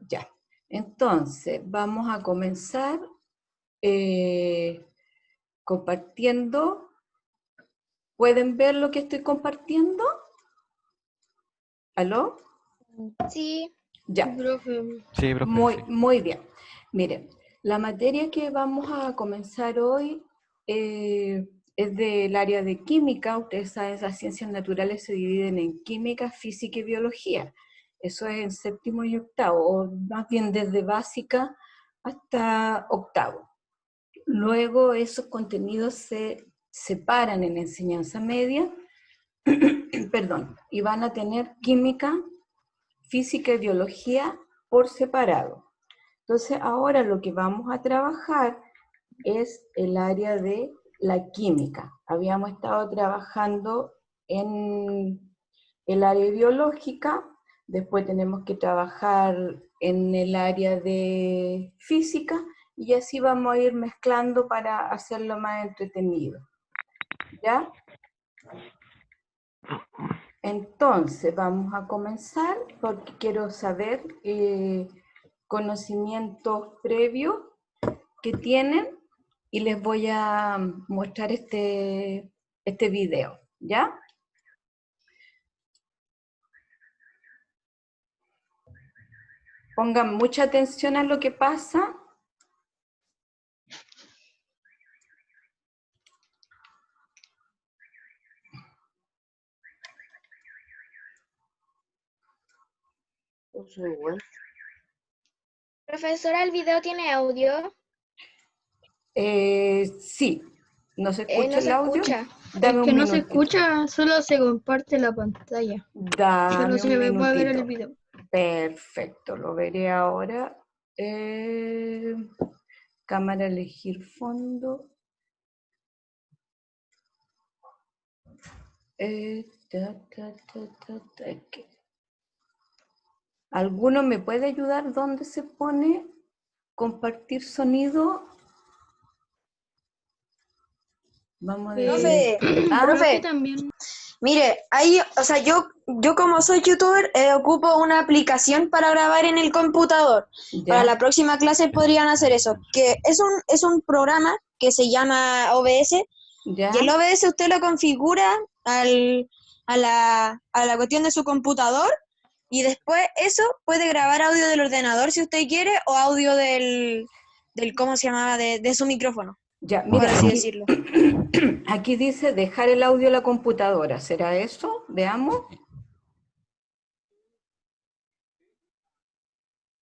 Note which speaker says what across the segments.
Speaker 1: Ya. Entonces, vamos a comenzar compartiendo. ¿Pueden ver lo que estoy compartiendo? ¿Aló?
Speaker 2: Sí.
Speaker 1: Ya.
Speaker 3: Profe.
Speaker 4: Sí, profe. Sí.
Speaker 1: Muy bien. Miren, la materia que vamos a comenzar hoy es del área de química. Ustedes saben, las ciencias naturales se dividen en química, física y biología. Eso es en séptimo y octavo, o más bien desde básica hasta octavo. Luego esos contenidos se separan en enseñanza media, perdón, y van a tener química, física y biología por separado. Entonces ahora lo que vamos a trabajar es el área de la química. Habíamos estado trabajando en el área biológica, después tenemos que trabajar en el área de física, y así vamos a ir mezclando para hacerlo más entretenido. ¿Ya? Entonces vamos a comenzar porque quiero saber conocimientos previos que tienen, y les voy a mostrar este video, ¿ya? Pongan mucha atención a lo que pasa.
Speaker 2: Profesora, ¿el video tiene audio?
Speaker 1: Sí. ¿No se escucha
Speaker 2: No
Speaker 1: el
Speaker 2: se
Speaker 1: audio?
Speaker 2: escucha.
Speaker 1: Dame
Speaker 3: Es que
Speaker 1: un
Speaker 3: no se
Speaker 1: minutito.
Speaker 3: escucha, solo se comparte la pantalla.
Speaker 1: Dame
Speaker 3: Solo se
Speaker 1: un
Speaker 3: puede ver
Speaker 1: minutito.
Speaker 3: el video.
Speaker 1: Perfecto, lo veré ahora. Cámara, elegir fondo. Aquí. ¿Alguno me puede ayudar dónde se pone compartir sonido? Vamos a ver.
Speaker 3: Profe también.
Speaker 5: Mire, ahí, o sea, yo como soy youtuber, ocupo una aplicación para grabar en el computador.
Speaker 1: Ya.
Speaker 5: Para la próxima clase podrían hacer eso, que es un programa que se llama OBS,
Speaker 1: ¿Ya?
Speaker 5: y el OBS usted lo configura a la cuestión de su computador, y después eso puede grabar audio del ordenador si usted quiere, o audio del ¿cómo se llamaba? De su micrófono,
Speaker 1: Ya,
Speaker 5: por
Speaker 1: mira,
Speaker 5: así
Speaker 1: aquí,
Speaker 5: decirlo.
Speaker 1: aquí dice dejar el audio a la computadora. ¿Será eso? Veamos.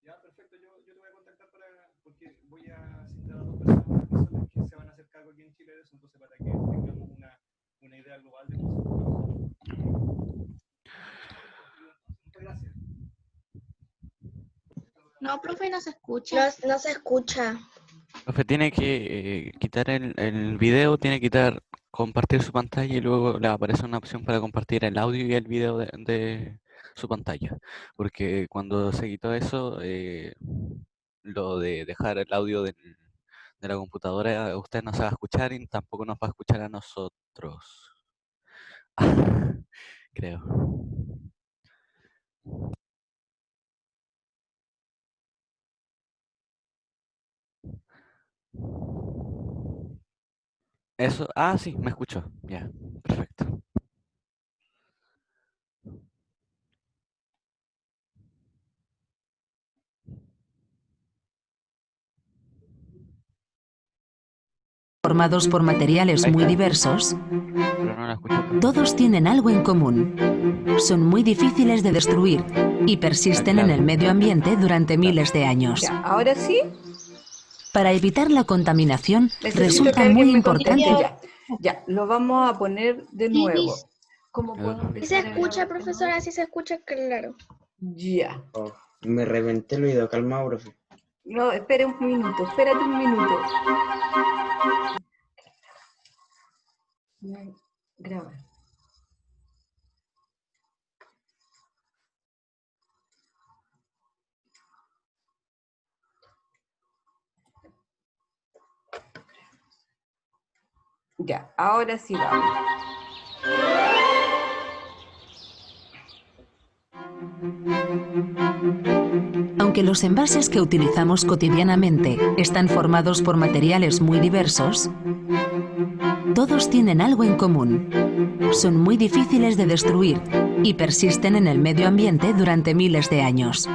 Speaker 4: Ya, perfecto. Yo te voy a contactar porque voy a citar a dos personas que se van a hacer cargo aquí en Chile de eso, entonces para que tengamos una idea global de cómo se trabaja. Muchas gracias.
Speaker 2: No, profe, no se escucha. No se escucha.
Speaker 4: Profe, tiene que quitar el video, tiene que quitar compartir su pantalla y luego le aparece una opción para compartir el audio y el video de su pantalla. Porque cuando se quitó eso, lo de dejar el audio de la computadora, usted no se va a escuchar y tampoco nos va a escuchar a nosotros. Creo. Eso, sí, me escuchó. Ya, perfecto.
Speaker 6: Formados por materiales muy diversos,
Speaker 4: Pero no la escucho.
Speaker 6: todos tienen algo en común. Son muy difíciles de destruir y persisten en el medio ambiente durante miles de años.
Speaker 1: Ya, ahora sí.
Speaker 6: Para evitar la contaminación,
Speaker 1: Necesito
Speaker 6: resulta
Speaker 1: que
Speaker 6: muy
Speaker 1: alguien me
Speaker 6: importante.
Speaker 1: conteste. Ya, lo vamos a poner de nuevo. ¿Cómo puedo
Speaker 4: Sí
Speaker 2: Sí se
Speaker 1: empezar a
Speaker 2: escucha,
Speaker 1: grabar de
Speaker 2: profesora,
Speaker 1: nuevo?
Speaker 2: sí se escucha claro.
Speaker 1: Ya.
Speaker 7: Oh, me reventé el video, calmado, profe.
Speaker 1: No, espera un minuto, espérate un minuto. Graba. Ya, ahora sí vamos.
Speaker 6: Aunque Aunque los envases que utilizamos cotidianamente están formados por materiales muy diversos, todos tienen algo en común. Son muy difíciles de destruir y persisten en el medio ambiente durante miles de años.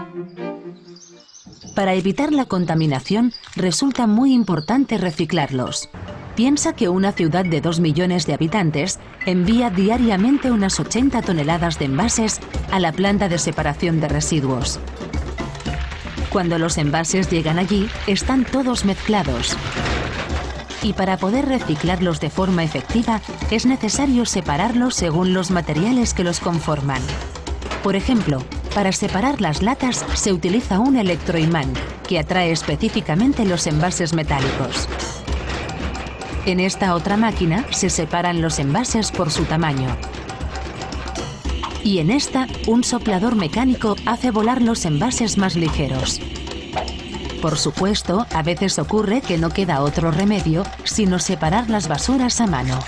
Speaker 6: Para evitar la contaminación, resulta muy importante reciclarlos. Piensa que una ciudad de 2 millones de habitantes envía diariamente unas 80 toneladas de envases a la planta de separación de residuos. Cuando los envases llegan allí, están todos mezclados. Y para poder reciclarlos de forma efectiva, es necesario separarlos según los materiales que los conforman. Por ejemplo, para separar las latas se utiliza un electroimán que atrae específicamente los envases metálicos. En esta otra máquina se separan los envases por su tamaño. Y en esta, un soplador mecánico hace volar los envases más ligeros. Por supuesto, a veces ocurre que no queda otro remedio sino separar las basuras a mano.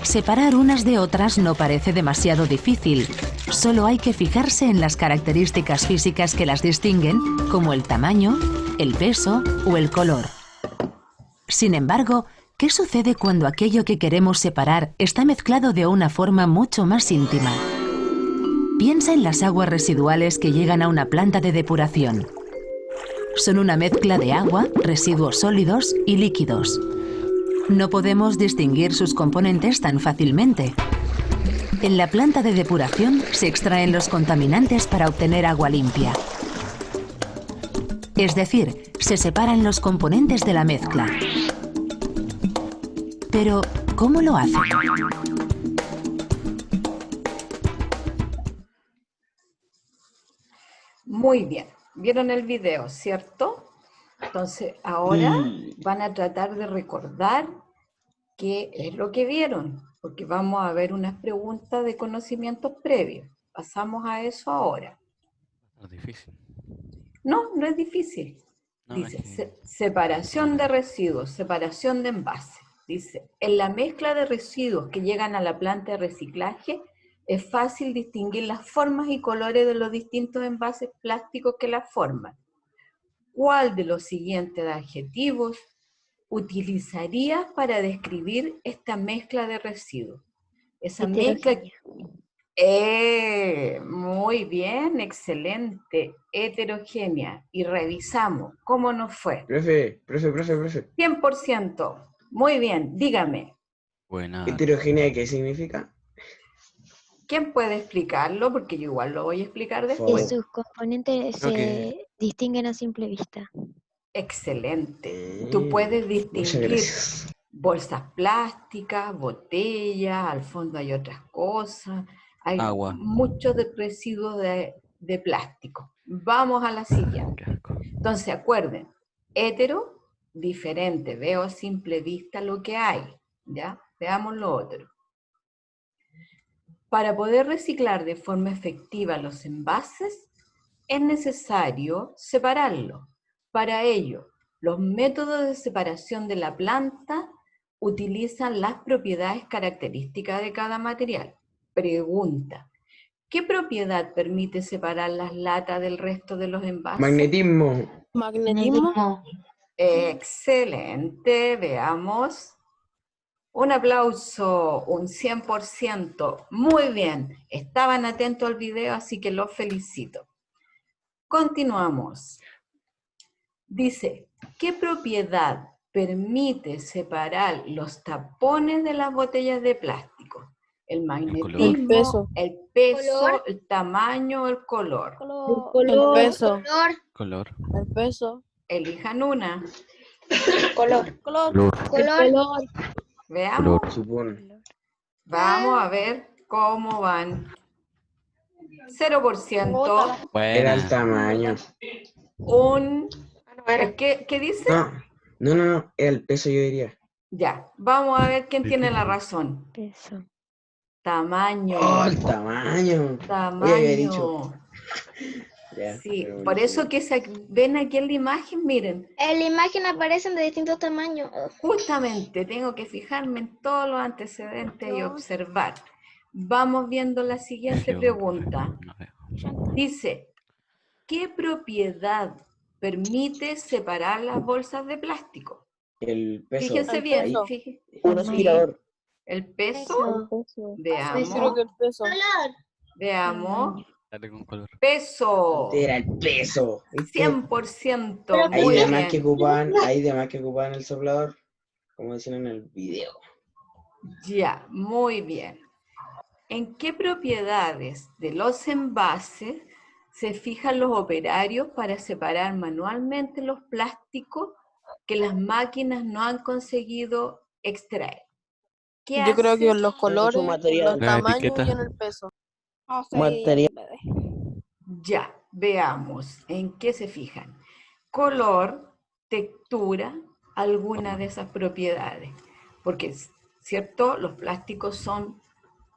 Speaker 6: Separar unas de otras no parece demasiado difícil. Solo hay que fijarse en las características físicas que las distinguen, como el tamaño, el peso o el color. Sin embargo, ¿qué sucede cuando aquello que queremos separar está mezclado de una forma mucho más íntima? Piensa en las aguas residuales que llegan a una planta de depuración. Son una mezcla de agua, residuos sólidos y líquidos. No podemos distinguir sus componentes tan fácilmente. En la planta de depuración se extraen los contaminantes para obtener agua limpia. Es decir, se separan los componentes de la mezcla. Pero, ¿cómo lo hacen?
Speaker 1: Muy bien. ¿Vieron el video, cierto? Entonces, ahora van a tratar de recordar qué es lo que vieron, porque vamos a ver unas preguntas de conocimientos previos. Pasamos a eso ahora.
Speaker 4: Es difícil.
Speaker 1: No, no es difícil.
Speaker 4: No,
Speaker 1: Dice,
Speaker 4: es que-
Speaker 1: separación de residuos, separación de envases. Dice, en la mezcla de residuos que llegan a la planta de reciclaje, es fácil distinguir las formas y colores de los distintos envases plásticos que las forman. ¿Cuál de los siguientes adjetivos utilizarías para describir esta mezcla de residuos? Esa mezcla... muy bien, excelente, heterogénea. Y revisamos cómo nos fue.
Speaker 7: Profe.
Speaker 1: 100%. Muy bien, dígame.
Speaker 4: Buena.
Speaker 7: ¿Heterogénea qué significa?
Speaker 1: ¿Quién puede explicarlo? Porque yo igual lo voy a explicar
Speaker 7: Por
Speaker 1: después.
Speaker 7: favor.
Speaker 2: Sus componentes
Speaker 4: Creo
Speaker 2: se
Speaker 4: que-
Speaker 2: distinguen a simple vista.
Speaker 1: Excelente. Tú puedes
Speaker 7: Muchas
Speaker 1: distinguir
Speaker 7: gracias.
Speaker 1: bolsas plásticas, botellas, al fondo hay otras cosas. Hay
Speaker 4: Agua.
Speaker 1: muchos residuos de plástico. Vamos a la siguiente.
Speaker 4: Qué asco.
Speaker 1: Entonces, acuerden, hetero, diferente, veo a simple vista lo que hay, ¿ya? Veamos lo otro. Para poder reciclar de forma efectiva los envases, es necesario separarlos. Para ello, los métodos de separación de la planta utilizan las propiedades características de cada material. Pregunta, ¿qué propiedad permite separar las latas del resto de los envases?
Speaker 7: Magnetismo.
Speaker 3: Magnetismo.
Speaker 1: Excelente, veamos. Un aplauso, un 100%. Muy bien, estaban atentos al video, así que los felicito. Continuamos. Dice, ¿qué propiedad permite separar los tapones de las botellas de plástico? El magnetismo,
Speaker 3: peso.
Speaker 1: el peso,
Speaker 2: Color.
Speaker 1: el tamaño, el color.
Speaker 3: El peso.
Speaker 4: Color.
Speaker 3: El peso.
Speaker 1: Elijan una.
Speaker 2: Color.
Speaker 4: Color.
Speaker 2: Color.
Speaker 1: Veamos.
Speaker 7: Supone.
Speaker 1: Vamos a ver cómo van. 0%.
Speaker 7: Era el
Speaker 4: Buena.
Speaker 7: tamaño.
Speaker 1: ¿Qué dice?
Speaker 7: No. Era el peso, yo diría.
Speaker 1: Ya, vamos a ver quién tiene la razón.
Speaker 2: Peso.
Speaker 1: Tamaño.
Speaker 7: Oh, el tamaño. Hoy había dicho. Ya,
Speaker 1: Sí,
Speaker 7: pero
Speaker 1: por
Speaker 7: bueno,
Speaker 1: eso que ven aquí en la imagen, miren,
Speaker 2: En la imagen aparecen de distintos tamaños.
Speaker 1: justamente tengo que fijarme en todos los antecedentes y observar. Vamos viendo la siguiente pregunta.
Speaker 4: No veo.
Speaker 1: Dice, ¿qué propiedad permite separar las bolsas de plástico?
Speaker 7: El peso.
Speaker 1: Fíjense
Speaker 3: El
Speaker 1: bien,
Speaker 3: peso.
Speaker 7: Un aspirador.
Speaker 1: el peso, veamos,
Speaker 3: Creo que el peso.
Speaker 1: veamos,
Speaker 4: Dale con color.
Speaker 1: peso,
Speaker 7: Era el peso. ¿Viste?
Speaker 1: 100%,
Speaker 7: Hay
Speaker 1: muy
Speaker 7: demás que
Speaker 1: bien.
Speaker 7: ocupan el soplador, como dicen en el video.
Speaker 1: Ya, muy bien. ¿En qué propiedades de los envases se fijan los operarios para separar manualmente los plásticos que las máquinas no han conseguido extraer? ¿Qué
Speaker 3: Yo creo que
Speaker 1: hacen?
Speaker 3: en los colores, en
Speaker 7: material.
Speaker 3: los
Speaker 4: La
Speaker 3: tamaños
Speaker 4: etiqueta.
Speaker 3: y en el peso.
Speaker 7: Material.
Speaker 1: Ya, veamos en qué se fijan. Color, textura, alguna de esas propiedades. Porque, ¿cierto? Los plásticos son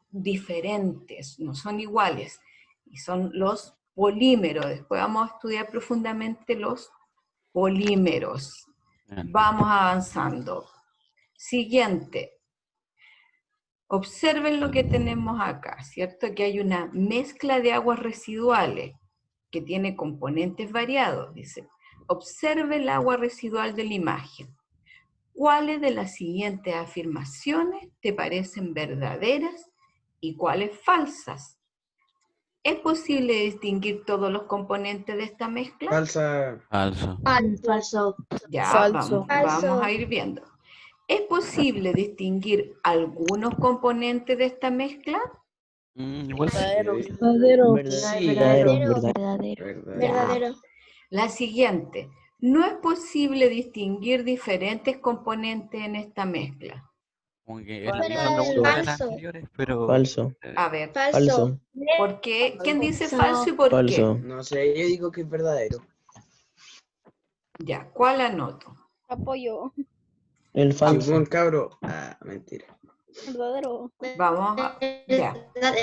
Speaker 1: diferentes, no son iguales. Y son los polímeros. Después vamos a estudiar profundamente los polímeros.
Speaker 4: Bien.
Speaker 1: Vamos avanzando. Siguiente. Observen lo que tenemos acá, ¿cierto? Que hay una mezcla de aguas residuales que tiene componentes variados, dice. Observe el agua residual de la imagen. ¿Cuáles de las siguientes afirmaciones te parecen verdaderas y cuáles falsas? ¿Es posible distinguir todos los componentes de esta mezcla?
Speaker 7: Falsa.
Speaker 4: Falso.
Speaker 2: Falso.
Speaker 1: Ya,
Speaker 3: Falso.
Speaker 1: vamos a ir viendo. ¿Es posible distinguir algunos componentes de esta mezcla?
Speaker 4: Igual sí.
Speaker 3: Verdadero.
Speaker 7: Sí,
Speaker 2: Verdadero.
Speaker 1: La siguiente. No es posible distinguir diferentes componentes en esta mezcla.
Speaker 4: Como que es la
Speaker 3: Falso.
Speaker 4: misma pregunta de las
Speaker 2: Falso.
Speaker 4: anteriores, pero...
Speaker 7: Falso.
Speaker 1: A ver,
Speaker 2: Falso.
Speaker 1: ¿por qué? ¿Quién dice
Speaker 2: Falso.
Speaker 1: falso y por qué?
Speaker 7: No sé, yo digo que es verdadero.
Speaker 1: Ya, ¿cuál anoto?
Speaker 3: Apoyo.
Speaker 7: El falso. Simón, cabro. Ah, mentira.
Speaker 3: Verdadero.
Speaker 1: Vamos a... Ya.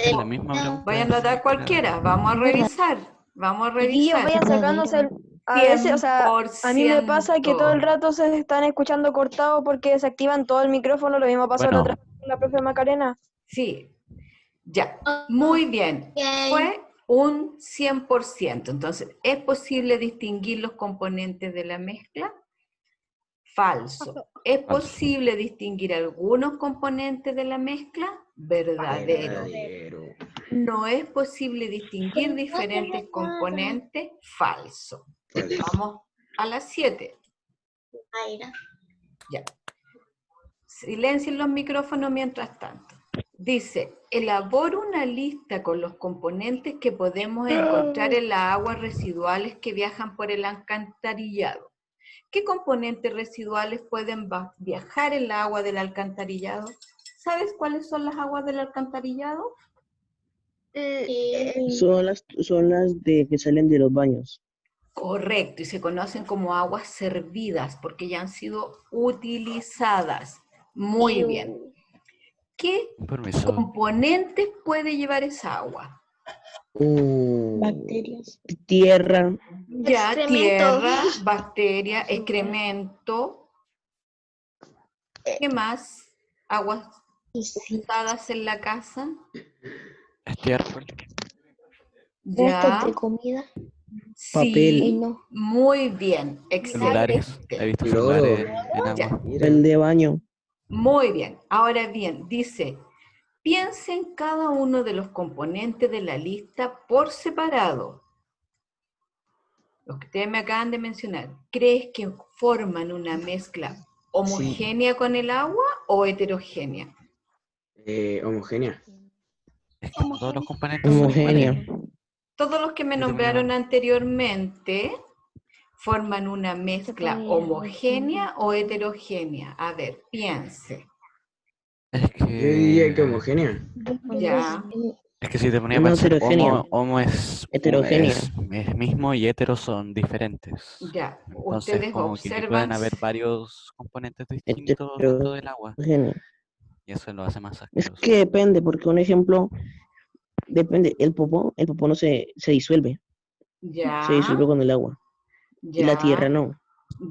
Speaker 4: Es la misma pregunta.
Speaker 1: Voy a anotar cualquiera. Vamos a revisar. Vamos a
Speaker 5: Chiquillos,
Speaker 1: revisar.
Speaker 5: vayan sacándose a veces, o sea, a mí me pasa que todo el
Speaker 1: 100%.
Speaker 5: rato se están escuchando cortados porque desactivan todo el micrófono, lo mismo pasó la
Speaker 4: Bueno.
Speaker 5: otra vez con la profe Macarena.
Speaker 1: Sí. Ya. Muy bien. Fue un 100%. Entonces, ¿es posible distinguir los componentes de la mezcla? Falso. ¿Es posible distinguir algunos componentes de la mezcla? Verdadero. No es posible distinguir diferentes componentes. Falso. Vamos a las 7. Ya. Silencien los micrófonos mientras tanto. Dice, elabora una lista con los componentes que podemos encontrar en las aguas residuales que viajan por el alcantarillado. ¿Qué componentes residuales pueden viajar en la agua del alcantarillado? ¿Sabes cuáles son las aguas del alcantarillado?
Speaker 8: Son las de que salen de los baños.
Speaker 1: Correcto, y se conocen como aguas servidas porque ya han sido utilizadas. Muy bien. ¿Qué
Speaker 4: Permiso.
Speaker 1: componentes puede llevar esa agua?
Speaker 2: Bacterias.
Speaker 8: Tierra.
Speaker 1: Ya,
Speaker 2: Excremento.
Speaker 1: tierra, bacteria, excremento. ¿Qué más? Aguas usadas en la casa.
Speaker 4: Estiércol.
Speaker 1: Ya.
Speaker 2: de comida.
Speaker 1: Sí,
Speaker 2: no.
Speaker 1: muy bien,
Speaker 4: Celulares. He
Speaker 1: excelente.
Speaker 4: visto
Speaker 7: Cloro.
Speaker 4: celulares en
Speaker 1: Ya.
Speaker 4: agua.
Speaker 8: El de baño.
Speaker 1: Muy bien. Ahora bien, dice, piensa en cada uno de los componentes de la lista por separado. Los que ustedes me acaban de mencionar. ¿Crees que forman una mezcla homogénea con el agua o heterogénea?
Speaker 7: Homogénea.
Speaker 4: Es que todos los componentes son
Speaker 8: Homogénea.
Speaker 4: iguales.
Speaker 1: Todos los que me nombraron anteriormente forman una mezcla homogénea o heterogénea. A ver, piense.
Speaker 4: Es
Speaker 7: Yo diría que homogénea.
Speaker 1: Ya.
Speaker 4: Es que si te ponía a
Speaker 8: Una
Speaker 4: pensar,
Speaker 8: heterogénea.
Speaker 4: homo es
Speaker 8: Heterogénea.
Speaker 4: es mismo y heteros son diferentes.
Speaker 1: Ya.
Speaker 4: Entonces,
Speaker 1: Ustedes
Speaker 4: como que
Speaker 1: observan.
Speaker 4: pueden haber varios componentes distintos dentro del agua.
Speaker 8: Homogénea.
Speaker 4: Y eso lo hace más
Speaker 8: Es
Speaker 4: asqueroso.
Speaker 8: que depende, porque un ejemplo, depende, el popó no se disuelve,
Speaker 1: Ya.
Speaker 8: se disuelve con el agua. Y la tierra no.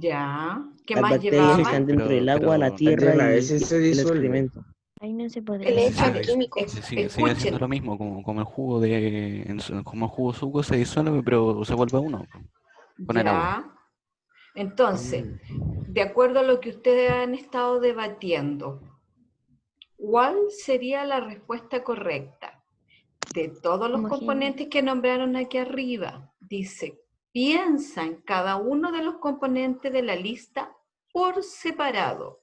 Speaker 1: Ya. ¿Qué
Speaker 8: Las
Speaker 1: más
Speaker 8: bacterias
Speaker 1: llevaba?
Speaker 8: están dentro del agua, la
Speaker 4: pero
Speaker 8: tierra
Speaker 7: a
Speaker 8: y
Speaker 7: veces se
Speaker 8: el
Speaker 7: disuelve.
Speaker 8: excremento.
Speaker 2: Ahí no se podría.
Speaker 5: El
Speaker 4: Sí,
Speaker 5: hecho
Speaker 4: sí,
Speaker 5: químico.
Speaker 4: sigue siendo lo mismo, como el jugo como el jugo suco se disuelve, pero se vuelve uno con el agua.
Speaker 1: Ya. Entonces, de acuerdo a lo que ustedes han estado debatiendo, ¿cuál sería la respuesta correcta? De todos los
Speaker 2: Homogéneo.
Speaker 1: componentes que nombraron aquí arriba, dice, piensa en cada uno de los componentes de la lista por separado.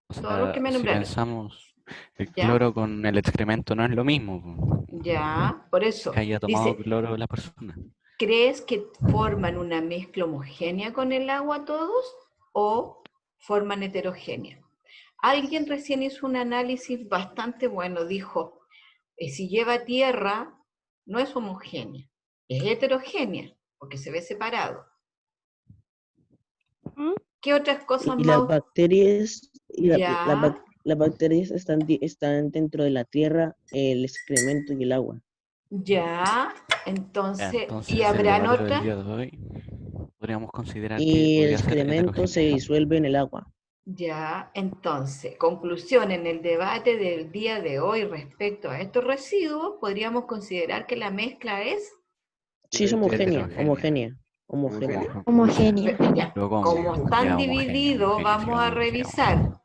Speaker 4: O
Speaker 1: Todos los que
Speaker 4: sea,
Speaker 1: me
Speaker 4: si
Speaker 1: nombraron.
Speaker 4: pensamos, el
Speaker 1: ¿Ya?
Speaker 4: cloro con el excremento no es lo mismo, po,
Speaker 1: Ya, por eso.
Speaker 4: que haya tomado
Speaker 1: Dice,
Speaker 4: cloro la persona.
Speaker 1: ¿crees que forman una mezcla homogénea con el agua todos o forman heterogénea? Alguien recién hizo un análisis bastante bueno, dijo, si lleva tierra, no es homogénea, es heterogénea, porque se ve separado. ¿Qué otras cosas
Speaker 8: Y
Speaker 1: más?
Speaker 8: las bacterias,
Speaker 1: Ya,
Speaker 8: las bacterias están dentro de la tierra, el excremento y el agua.
Speaker 1: ya, entonces,
Speaker 4: Entonces,
Speaker 1: ¿y
Speaker 4: el
Speaker 1: habrán
Speaker 4: debate del
Speaker 1: otras?
Speaker 4: día de hoy, podríamos considerar que
Speaker 8: Y el
Speaker 4: podría ser
Speaker 8: excremento se
Speaker 4: heterogéneo.
Speaker 8: disuelve en el agua.
Speaker 1: Ya, entonces, conclusión, en el debate del día de hoy respecto a estos residuos, podríamos considerar que la mezcla es,
Speaker 8: Sí, es homogénea,
Speaker 4: Heterogénea.
Speaker 8: homogénea.
Speaker 2: Homogénea.
Speaker 1: ya,
Speaker 4: Pero
Speaker 1: como están
Speaker 4: ya homogénea,
Speaker 1: divididos,
Speaker 4: ¿qué
Speaker 1: vamos a
Speaker 4: significa
Speaker 1: revisar.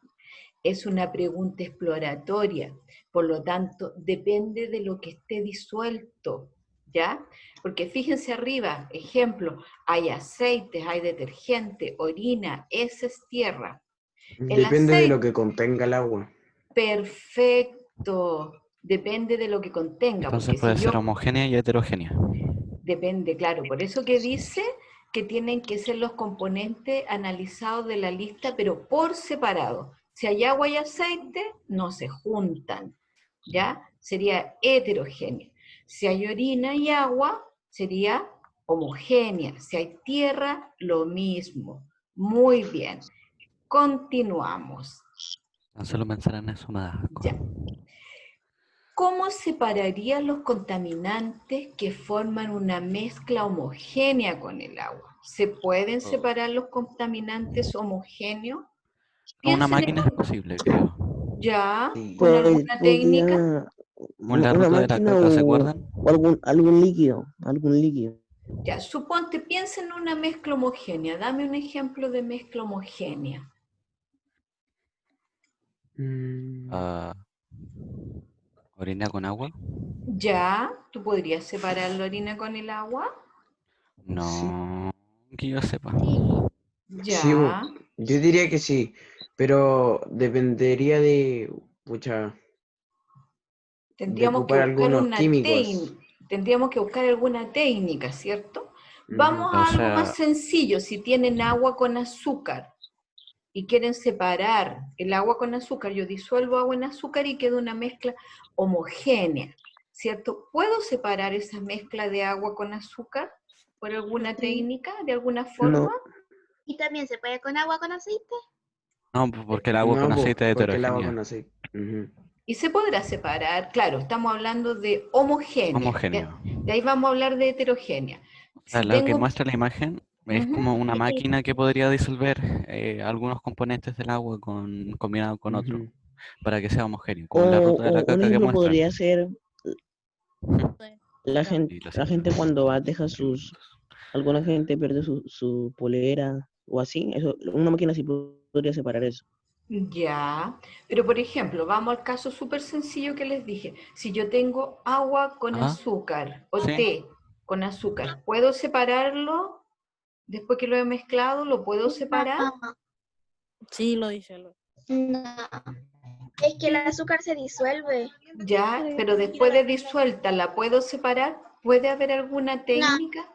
Speaker 1: Es una pregunta exploratoria, por lo tanto, depende de lo que esté disuelto, ¿ya? Porque fíjense arriba, ejemplo, hay aceites, hay detergente, orina, heces, tierra. El
Speaker 7: Depende de lo
Speaker 1: aceite,
Speaker 7: que contenga el agua.
Speaker 1: perfecto, depende de lo que contenga,
Speaker 4: Entonces
Speaker 1: porque
Speaker 4: puede
Speaker 1: si
Speaker 4: ser
Speaker 1: yo,
Speaker 4: homogénea y heterogénea.
Speaker 1: depende, claro, por eso que dice que tienen que ser los componentes analizados de la lista, pero por separado. Si hay agua y aceite, no se juntan, ¿ya? Sería heterogénea. Si hay orina y agua, sería homogénea. Si hay tierra, lo mismo. Muy bien. Continuamos.
Speaker 4: Tan solo pensar en eso me da asco.
Speaker 1: Ya. ¿Cómo separarían los contaminantes que forman una mezcla homogénea con el agua? ¿Se pueden separar los contaminantes homogéneos?
Speaker 4: Con una
Speaker 1: Piensen
Speaker 4: máquina es posible, creo.
Speaker 1: ya,
Speaker 7: Sí.
Speaker 1: con alguna técnica.
Speaker 8: Podría
Speaker 4: Como en la
Speaker 8: una
Speaker 4: ruta de la
Speaker 8: máquina
Speaker 4: caca, ¿se acuerdan?
Speaker 8: o algún líquido,
Speaker 1: Ya, suponte, piensa en una mezcla homogénea. Dame un ejemplo de mezcla homogénea.
Speaker 4: Ah, orina con agua.
Speaker 1: Ya, ¿tú podrías separar la orina con el agua?
Speaker 4: No, que yo sepa.
Speaker 7: Sí,
Speaker 1: Ya.
Speaker 7: yo diría que sí, pero dependería de, pucha, de
Speaker 1: Tendríamos que
Speaker 7: ocupar
Speaker 1: buscar
Speaker 7: algunos
Speaker 1: una
Speaker 7: químicos.
Speaker 1: tendríamos que buscar alguna técnica, ¿cierto? Vamos
Speaker 7: Ujú.
Speaker 1: a
Speaker 4: O
Speaker 1: algo más
Speaker 4: sea,
Speaker 1: sencillo. Si tienen agua con azúcar y quieren separar el agua con azúcar, yo disuelvo agua en azúcar y queda una mezcla homogénea, ¿cierto? ¿Puedo separar esa mezcla de agua con azúcar por alguna técnica, de alguna forma?
Speaker 8: No,
Speaker 2: ¿Y también se puede con agua con aceite?
Speaker 4: no, porque el agua con
Speaker 7: No,
Speaker 4: aceite es
Speaker 7: porque el agua
Speaker 4: heterogénea.
Speaker 7: con aceite. Ujú.
Speaker 1: Y se podrá separar, claro, estamos hablando de homogénea.
Speaker 4: Homogéneo.
Speaker 1: De ahí vamos a hablar de heterogénea.
Speaker 4: O sea,
Speaker 1: Si
Speaker 4: lo que
Speaker 1: tengo...
Speaker 4: muestra la imagen es
Speaker 1: Ujú.
Speaker 4: como una máquina que podría disolver algunos componentes del agua combinado con otro
Speaker 7: Ujú.
Speaker 4: para que sea homogéneo, como en la ruta de la
Speaker 8: o un
Speaker 4: caca que
Speaker 8: ejemplo
Speaker 4: muestran.
Speaker 8: podría ser
Speaker 4: Y lo
Speaker 8: la
Speaker 4: siento.
Speaker 8: gente cuando deja alguna gente pierde su polera o así, eso, una máquina sí podría separar eso.
Speaker 1: Ya, pero por ejemplo, vamos al caso súper sencillo que les dije. Si yo tengo agua con
Speaker 4: Ah,
Speaker 1: azúcar o
Speaker 4: sí.
Speaker 1: té con azúcar, ¿puedo separarlo después que lo he mezclado? ¿Lo puedo separar?
Speaker 3: Sí, lo dice.
Speaker 2: No. Es que el azúcar se disuelve.
Speaker 1: Ya, pero después de disuelta, ¿la puedo separar? ¿Puede haber alguna técnica?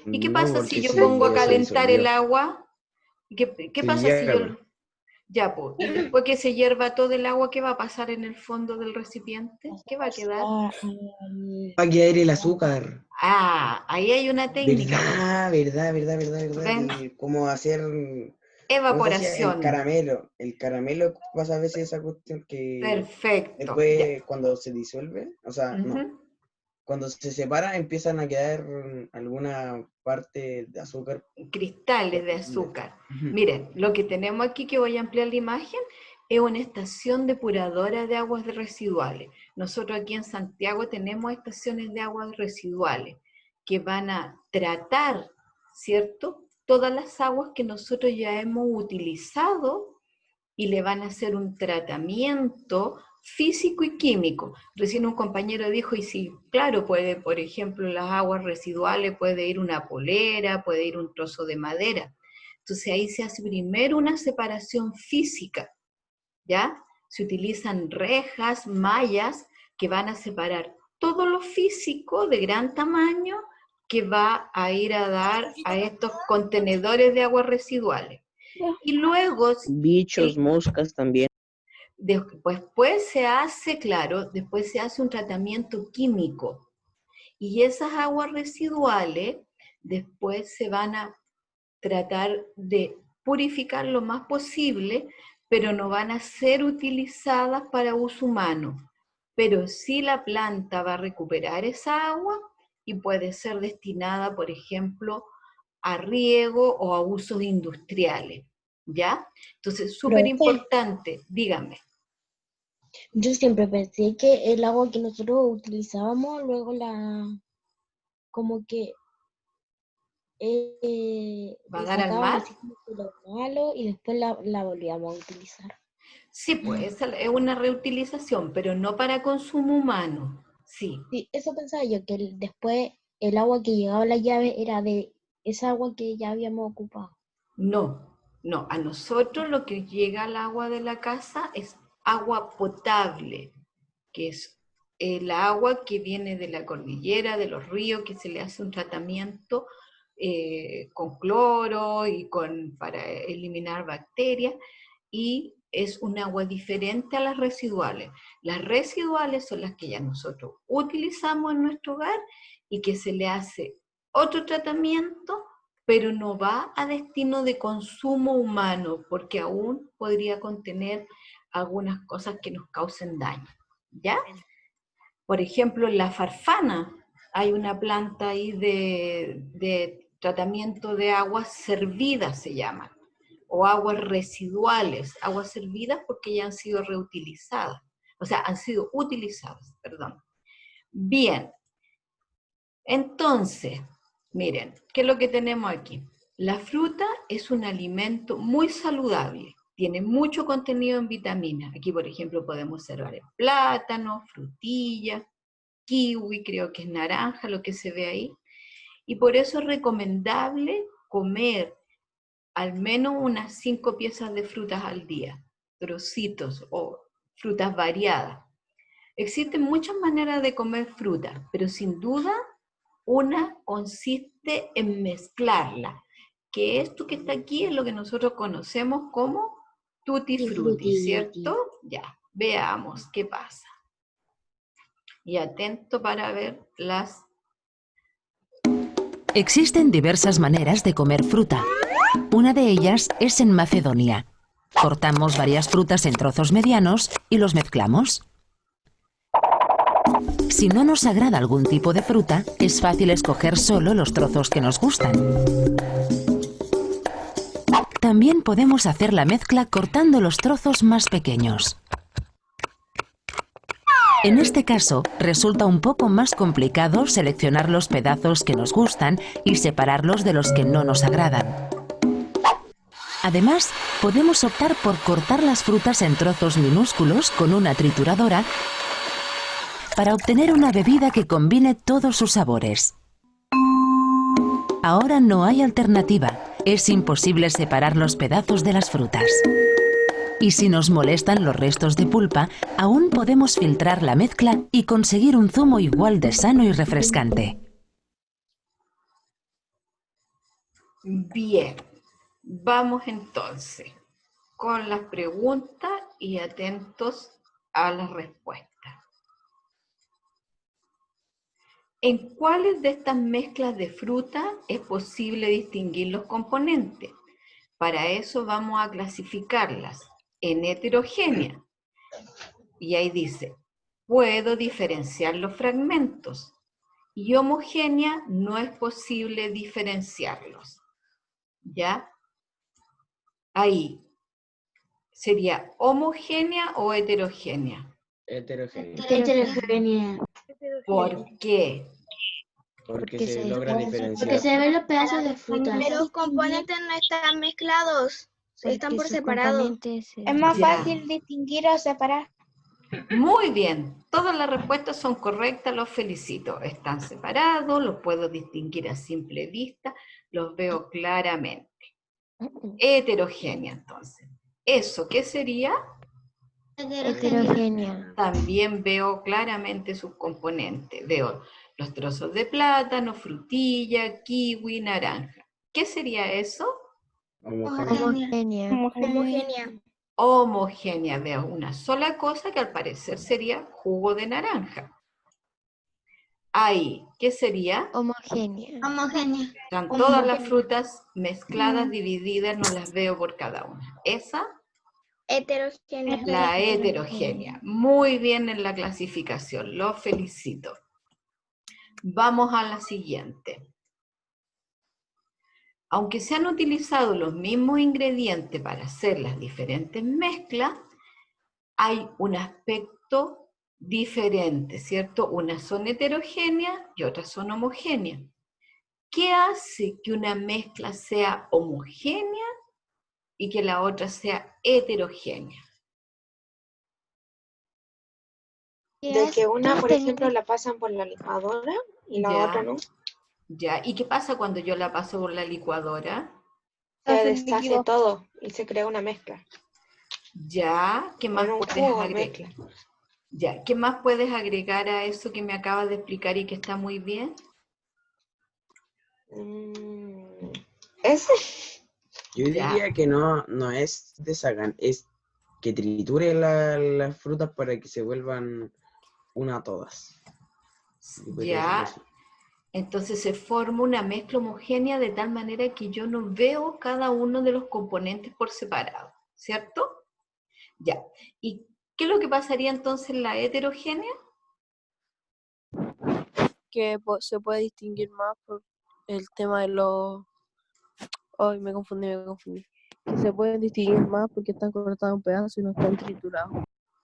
Speaker 1: ¿Y qué
Speaker 7: No,
Speaker 1: pasa si
Speaker 7: porque
Speaker 1: yo
Speaker 7: si
Speaker 1: pongo a
Speaker 7: ya se
Speaker 1: calentar el
Speaker 7: disolvió,
Speaker 1: agua? ¿Qué
Speaker 7: se
Speaker 1: pasa si yo...
Speaker 7: hierve.
Speaker 1: Ya, pues, y después que se hierva todo el agua, ¿qué va a pasar en el fondo del recipiente? ¿Qué va a quedar?
Speaker 7: Va a quedar el azúcar.
Speaker 1: Ah, ahí hay una técnica, pues.
Speaker 7: Verdad.
Speaker 1: ¿Ven?
Speaker 7: De cómo hacer, ¿cómo se hacía? El
Speaker 1: Evaporación.
Speaker 7: caramelo. El caramelo pasa a veces esa cuestión que
Speaker 1: Perfecto. Ya.
Speaker 7: después cuando se disuelve, o sea, no,
Speaker 1: Ujú.
Speaker 7: cuando se separa empiezan a quedar alguna parte de azúcar
Speaker 1: Cristales
Speaker 7: por
Speaker 1: de
Speaker 7: donde.
Speaker 1: azúcar.
Speaker 7: Ujú.
Speaker 1: Miren, lo que tenemos aquí, que voy a ampliar la imagen, es una estación depuradora de aguas residuales. Nosotros aquí en Santiago tenemos estaciones de aguas residuales que van a tratar, ¿cierto?, todas las aguas que nosotros ya hemos utilizado y le van a hacer un tratamiento físico y químico. Recién un compañero dijo, y sí, claro, puede, por ejemplo, las aguas residuales, puede ir una polera, puede ir un trozo de madera. Entonces ahí se hace primero una separación física, ¿ya? Se utilizan rejas, mallas, que van a separar todo lo físico de gran tamaño que va a ir a dar a estos contenedores de aguas residuales. Y luego...
Speaker 8: Bichos, moscas también.
Speaker 1: Después se hace, claro, después se hace un tratamiento químico. Y esas aguas residuales después se van a tratar de purificar lo más posible, pero no van a ser utilizadas para uso humano. Pero sí la planta va a recuperar esa agua y puede ser destinada, por ejemplo, a riego o a usos industriales, ¿ya? Entonces, súper importante, dígame.
Speaker 9: Yo siempre pensé que el agua que nosotros utilizábamos, luego como que
Speaker 1: ¿Va a dar al mar?
Speaker 9: así como que lo malo y después la volvíamos a utilizar.
Speaker 1: Sí, pues es una reutilización, pero no para consumo humano, sí.
Speaker 9: Sí, eso pensaba yo, que después el agua que llegaba a la llave era de esa agua que ya habíamos ocupado.
Speaker 1: No, no, a nosotros lo que llega al agua de la casa es agua potable, que es el agua que viene de la cordillera, de los ríos, que se le hace un tratamiento con cloro y para eliminar bacterias, y es un agua diferente a las residuales. Las residuales son las que ya nosotros utilizamos en nuestro hogar y que se le hace otro tratamiento, pero no va a destino de consumo humano, porque aún podría contener algunas cosas que nos causen daño, ¿ya? Por ejemplo, en la farfana hay una planta ahí de tratamiento de aguas servidas, se llaman, o aguas residuales, aguas servidas porque ya han sido reutilizadas, o sea, han sido utilizadas, perdón. Bien, entonces, miren, ¿qué es lo que tenemos aquí? La fruta es un alimento muy saludable, tiene mucho contenido en vitaminas. Aquí, por ejemplo, podemos observar el plátano, frutilla, kiwi, creo que es naranja, lo que se ve ahí. Y por eso es recomendable comer al menos unas 5 piezas de frutas al día, trocitos o frutas variadas. Existen muchas maneras de comer fruta, pero sin duda una consiste en mezclarla, que esto que está aquí es lo que nosotros conocemos como tutti frutti, ¿cierto? Ya, veamos qué pasa. Y atento para ver las...
Speaker 6: Existen diversas maneras de comer fruta. Una de ellas es en Macedonia. Cortamos varias frutas en trozos medianos y los mezclamos. Si no nos agrada algún tipo de fruta, es fácil escoger solo los trozos que nos gustan. También podemos hacer la mezcla cortando los trozos más pequeños. En este caso, resulta un poco más complicado seleccionar los pedazos que nos gustan y separarlos de los que no nos agradan. Además, podemos optar por cortar las frutas en trozos minúsculos con una trituradora para obtener una bebida que combine todos sus sabores. Ahora no hay alternativa. Es imposible separar los pedazos de las frutas. Y si nos molestan los restos de pulpa, aún podemos filtrar la mezcla y conseguir un zumo igual de sano y refrescante.
Speaker 1: Bien, vamos entonces con las preguntas y atentos a las respuestas. ¿En cuáles de estas mezclas de fruta es posible distinguir los componentes? Para eso vamos a clasificarlas en heterogénea. Y ahí dice, puedo diferenciar los fragmentos. Y homogénea no es posible diferenciarlos. ¿Ya? Ahí. ¿Sería homogénea o heterogénea?
Speaker 7: Heterogénea.
Speaker 9: Heterogénea.
Speaker 1: ¿Por qué?
Speaker 7: Porque
Speaker 9: Porque
Speaker 7: se
Speaker 9: se
Speaker 7: logra
Speaker 9: porque
Speaker 7: diferenciar.
Speaker 9: se ven los pedazos de fruta.
Speaker 2: Los componentes no están mezclados, están por separado.
Speaker 10: Es más
Speaker 1: Ya.
Speaker 10: fácil distinguir o separar.
Speaker 1: Muy bien, todas las respuestas son correctas, los felicito. Están separados, los puedo distinguir a simple vista, los veo claramente. Heterogénea, entonces. ¿Eso qué sería?
Speaker 9: Heterogénea.
Speaker 1: También veo claramente sus componentes. Veo los trozos de plátano, frutilla, kiwi, naranja. ¿Qué sería eso?
Speaker 2: Homogénea. Homogénea.
Speaker 1: Homogénea. Veo una sola cosa que al parecer sería jugo de naranja. Ahí, ¿qué sería?
Speaker 2: Homogénea. Homogénea.
Speaker 1: Están todas las frutas mezcladas, divididas, no las veo por cada una. Esa,
Speaker 2: Heterogénea.
Speaker 1: la heterogénea. Muy bien en la clasificación, los felicito. Vamos a la siguiente. Aunque se han utilizado los mismos ingredientes para hacer las diferentes mezclas, hay un aspecto diferente, ¿cierto? Unas son heterogéneas y otras son homogéneas. ¿Qué hace que una mezcla sea homogénea y que la otra sea heterogénea?
Speaker 10: De que una, por ejemplo, la pasan por la licuadora y la
Speaker 1: Ya.
Speaker 10: otra no.
Speaker 1: Ya, ¿y qué pasa cuando yo la paso por la licuadora?
Speaker 10: Se deshace todo y se crea una mezcla.
Speaker 1: Ya, ¿qué más
Speaker 10: Bueno, un
Speaker 1: puedes
Speaker 10: jugo,
Speaker 1: agregar?
Speaker 10: mezcla.
Speaker 1: Ya, ¿qué más puedes agregar a eso que me acabas de explicar y que está muy bien?
Speaker 10: Ese.
Speaker 7: Yo
Speaker 1: Ya.
Speaker 7: diría que no es deshagan, es que triture las frutas para que se vuelvan una todas. Yo podría
Speaker 1: Ya,
Speaker 7: decirlo así.
Speaker 1: entonces se forma una mezcla homogénea de tal manera que yo no veo cada uno de los componentes por separado, ¿cierto? Ya, ¿y qué es lo que pasaría entonces en la heterogénea?
Speaker 3: Que se puede distinguir más por el tema de los... Ay, me confundí. Que se pueden distinguir más porque están cortados en pedazos y no están triturados.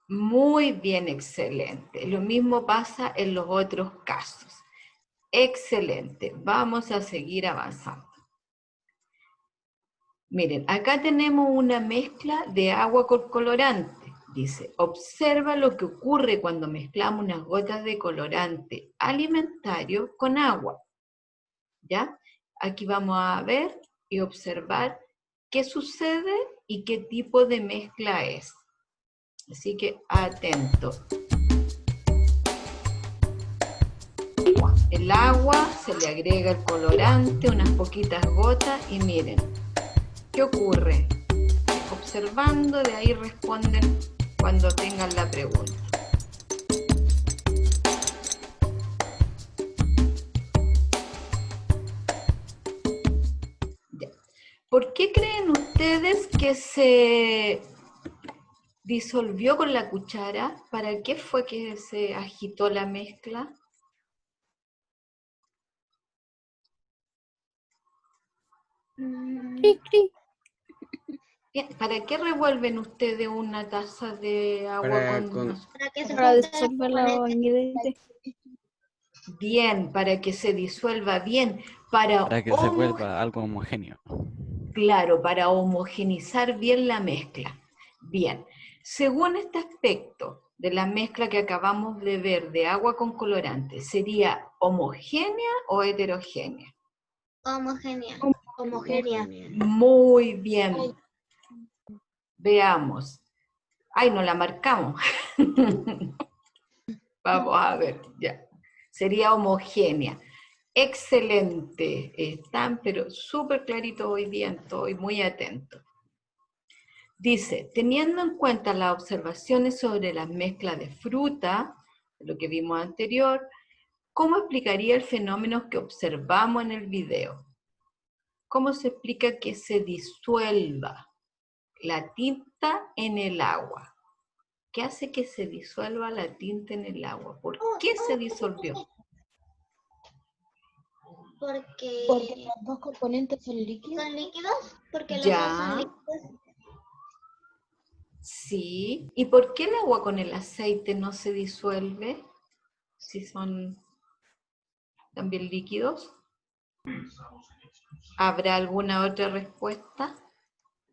Speaker 1: Muy bien, excelente. Lo mismo pasa en los otros casos. Excelente. Vamos a seguir avanzando. Miren, acá tenemos una mezcla de agua con colorante. Dice, observa lo que ocurre cuando mezclamos unas gotas de colorante alimentario con agua. ¿Ya? Aquí vamos a ver y observar qué sucede y qué tipo de mezcla es. Así que atento. El agua, se le agrega el colorante, unas poquitas gotas y miren, ¿qué ocurre? Observando, de ahí responden cuando tengan la pregunta. Ya. ¿Por qué creen ustedes que se disolvió con la cuchara? ¿Para qué fue que se agitó la mezcla? Bien, ¿para qué revuelven ustedes una taza de agua con...
Speaker 2: Para disolver los ingredientes.
Speaker 1: Bien, para que se disuelva bien, para
Speaker 4: que se vuelva algo homogéneo.
Speaker 1: Claro, para homogenizar bien la mezcla. Bien, según este aspecto de la mezcla que acabamos de ver de agua con colorante, ¿sería homogénea o heterogénea?
Speaker 2: Homogénea. Homogénea.
Speaker 1: Muy bien. Veamos. Ay, no la marcamos. Vamos a ver, ya. Sería homogénea. Excelente. Están, pero súper clarito hoy día, estoy muy atento. Dice, teniendo en cuenta las observaciones sobre las mezclas de fruta, lo que vimos anterior, ¿cómo explicaría el fenómeno que observamos en el video? ¿Cómo se explica que se disuelva la tinta en el agua? ¿Qué hace que se disuelva la tinta en el agua? ¿Por qué se disolvió?
Speaker 2: Porque
Speaker 9: los dos componentes son líquidos.
Speaker 2: ¿Son líquidos? Porque los
Speaker 1: Ya.
Speaker 2: dos son líquidos.
Speaker 1: Sí. ¿Y por qué el agua con el aceite no se disuelve? Si son también líquidos. ¿Habrá alguna otra respuesta?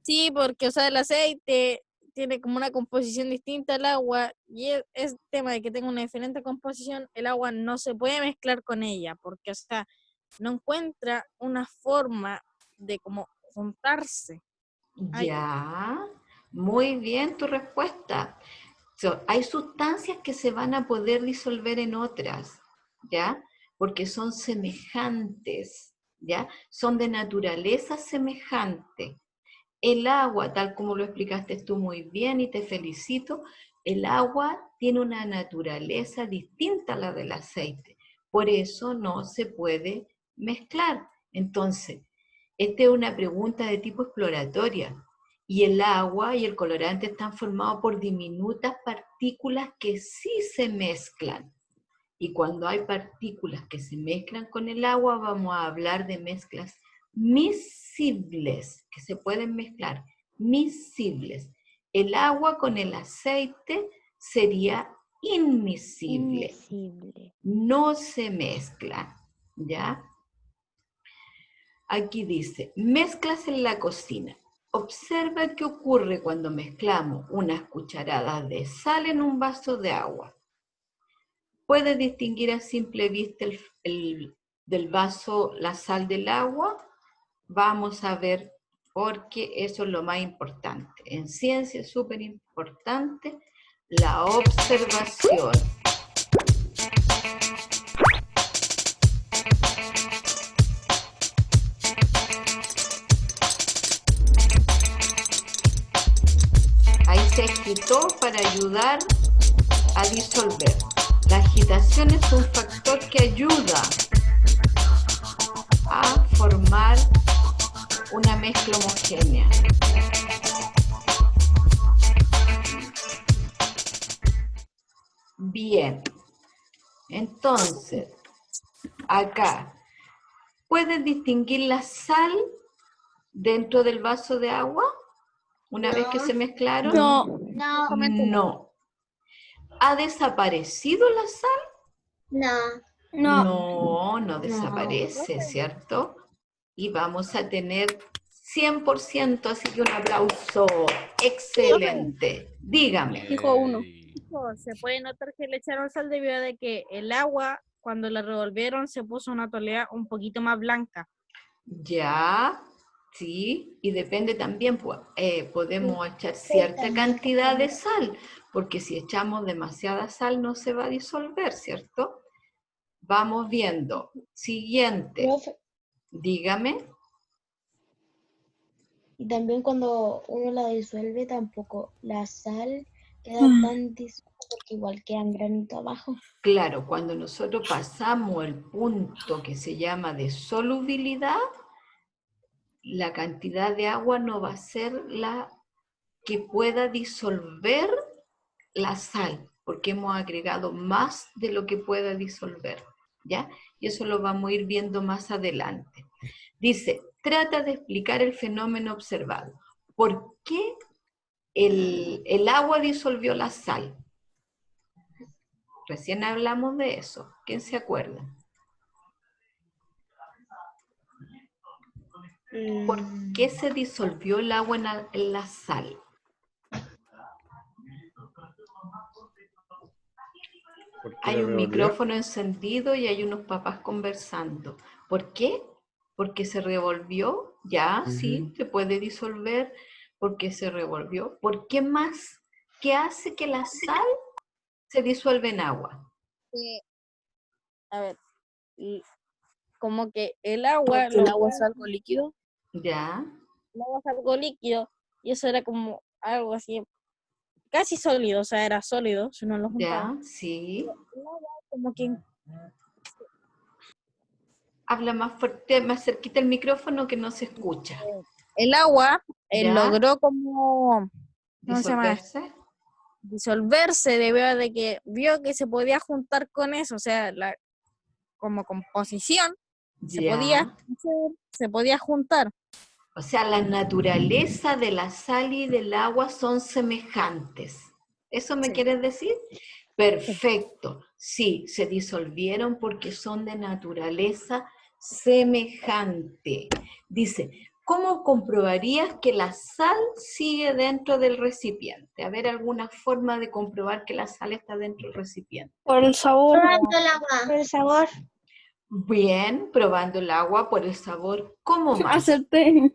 Speaker 11: Sí, porque, o sea, el aceite tiene como una composición distinta al agua y es tema de que tenga una diferente composición, el agua no se puede mezclar con ella porque, o sea, no encuentra una forma de como juntarse. Ay,
Speaker 1: Ya, muy bien tu respuesta. Hay sustancias que se van a poder disolver en otras, ¿ya? Porque son semejantes, ¿ya? Son de naturaleza semejante. El agua, tal como lo explicaste tú muy bien y te felicito, el agua tiene una naturaleza distinta a la del aceite. Por eso no se puede mezclar. Entonces, esta es una pregunta de tipo exploratoria. Y el agua y el colorante están formados por diminutas partículas que sí se mezclan. Y cuando hay partículas que se mezclan con el agua, vamos a hablar de mezclas miscibles, que se pueden mezclar, miscibles. El agua con el aceite sería inmiscible. No se mezclan, ¿ya? Aquí dice, mezclas en la cocina. Observa qué ocurre cuando mezclamos unas cucharadas de sal en un vaso de agua. ¿Puedes distinguir a simple vista del vaso la sal del agua? Vamos a ver, porque eso es lo más importante. En ciencia es súper importante la observación. Ahí se agitó para ayudar a disolver. La agitación es un factor que ayuda a formar una mezcla homogénea. Bien, entonces, acá, ¿puedes distinguir la sal dentro del vaso de agua una vez que se mezclaron? No. ¿Ha desaparecido la sal? No desaparece, ¿cierto? Y vamos a tener 100%, así que un aplauso. Excelente. Dígame.
Speaker 11: Dijo uno. Se puede notar que le echaron sal debido a que el agua, cuando la revolvieron, se puso una tonalidad un poquito más blanca.
Speaker 1: Ya, sí, y depende también, pues, podemos echar cierta cantidad de sal, porque si echamos demasiada sal no se va a disolver, ¿cierto? Vamos viendo. Siguiente. Dígame.
Speaker 9: Y también cuando uno la disuelve, tampoco la sal queda tan disuelta porque igual quedan granitos abajo.
Speaker 1: Claro, cuando nosotros pasamos el punto que se llama de solubilidad, la cantidad de agua no va a ser la que pueda disolver la sal, porque hemos agregado más de lo que pueda disolver, ¿ya? Y eso lo vamos a ir viendo más adelante. Dice, trata de explicar el fenómeno observado. ¿Por qué el agua disolvió la sal? Recién hablamos de eso. ¿Quién se acuerda? ¿Por qué se disolvió el agua en la sal? Hay un micrófono encendido y hay unos papás conversando. ¿Por qué? Porque se revolvió. Ya, sí, se puede disolver porque se revolvió. ¿Por qué más? ¿Qué hace que la sal se disuelva en agua?
Speaker 11: A ver, como que el agua
Speaker 3: es algo líquido.
Speaker 1: Ya.
Speaker 11: El agua es algo líquido y eso era como algo así, casi sólido, o sea, era sólido, si no lo juntaba.
Speaker 1: Ya, sí.
Speaker 11: El agua como que...
Speaker 1: Habla más fuerte, más cerquita el micrófono que no se escucha.
Speaker 11: El agua logró como... disolverse debido a de que vio que se podía juntar con eso, o sea, como composición se podía juntar.
Speaker 1: O sea, la naturaleza de la sal y del agua son semejantes. ¿Eso me quieres decir? Perfecto. Sí, se disolvieron porque son de naturaleza semejante. Dice, ¿cómo comprobarías que la sal sigue dentro del recipiente? A ver, ¿alguna forma de comprobar que la sal está dentro del recipiente?
Speaker 11: Por el sabor.
Speaker 2: Probando el agua.
Speaker 5: Por el sabor.
Speaker 1: Bien, probando el agua por el sabor. ¿Cómo más?
Speaker 11: Acerté.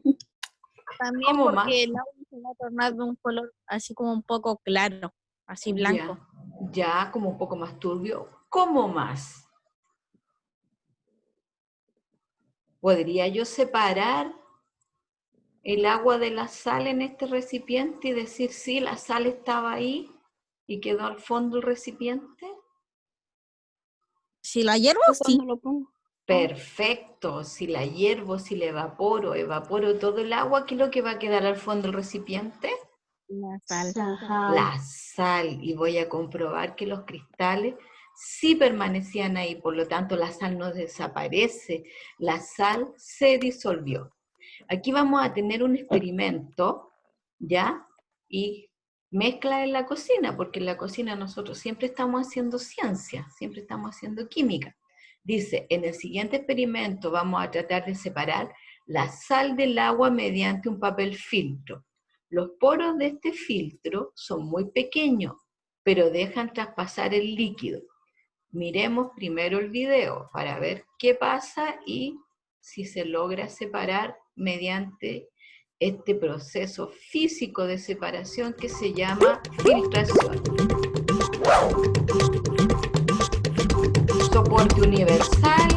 Speaker 11: También
Speaker 1: ¿Cómo
Speaker 11: porque
Speaker 1: más?
Speaker 11: el agua se va a tornar de un color así como un poco claro, así blanco.
Speaker 1: Ya, como un poco más turbio. ¿Cómo más? ¿Podría yo separar el agua de la sal en este recipiente y decir, sí, la sal estaba ahí y quedó al fondo el recipiente?
Speaker 11: Si la hiervo, sí.
Speaker 3: Cuando lo pongo.
Speaker 1: Perfecto. Si la hiervo, si la evaporo todo el agua, ¿qué es lo que va a quedar al fondo del recipiente?
Speaker 11: La sal.
Speaker 1: La sal. Y voy a comprobar que los cristales sí permanecían ahí, por lo tanto la sal no desaparece, la sal se disolvió. Aquí vamos a tener un experimento, ¿ya? Y mezcla en la cocina, porque en la cocina nosotros siempre estamos haciendo ciencia, siempre estamos haciendo química. Dice, en el siguiente experimento vamos a tratar de separar la sal del agua mediante un papel filtro. Los poros de este filtro son muy pequeños, pero dejan traspasar el líquido. Miremos primero el video para ver qué pasa y si se logra separar mediante este proceso físico de separación que se llama filtración. Soporte universal,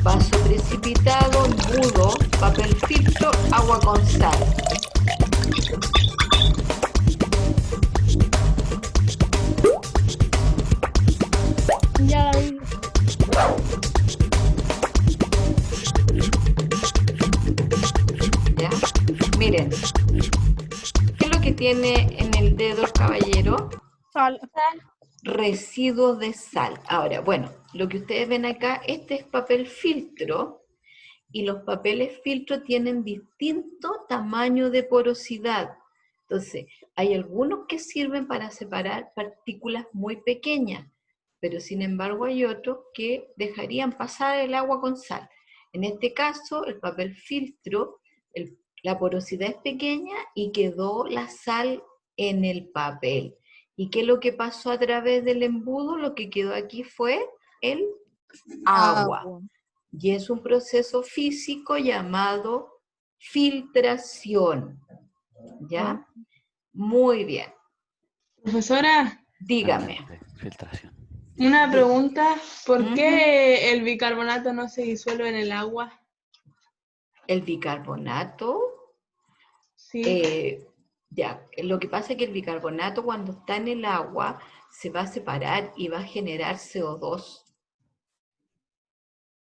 Speaker 1: vaso precipitado, embudo, papel filtro, agua con sal.
Speaker 11: Ya la vi.
Speaker 1: ¿Ya? Miren, ¿qué es lo que tiene en el dedo el caballero?
Speaker 11: Sal.
Speaker 1: Residuos de sal. Ahora, bueno, lo que ustedes ven acá, este es papel filtro, y los papeles filtro tienen distinto tamaño de porosidad. Entonces, hay algunos que sirven para separar partículas muy pequeñas, pero sin embargo hay otros que dejarían pasar el agua con sal. En este caso, el papel filtro, la porosidad es pequeña y quedó la sal en el papel. ¿Y qué es lo que pasó a través del embudo? Lo que quedó aquí fue el agua. Y es un proceso físico llamado filtración. ¿Ya? Muy bien.
Speaker 12: Profesora,
Speaker 1: Dígame.
Speaker 4: Filtración.
Speaker 12: una pregunta. ¿Por qué el bicarbonato no se disuelve en el agua?
Speaker 1: El bicarbonato,
Speaker 12: Sí.
Speaker 1: ya, lo que pasa es que el bicarbonato cuando está en el agua se va a separar y va a generar CO2.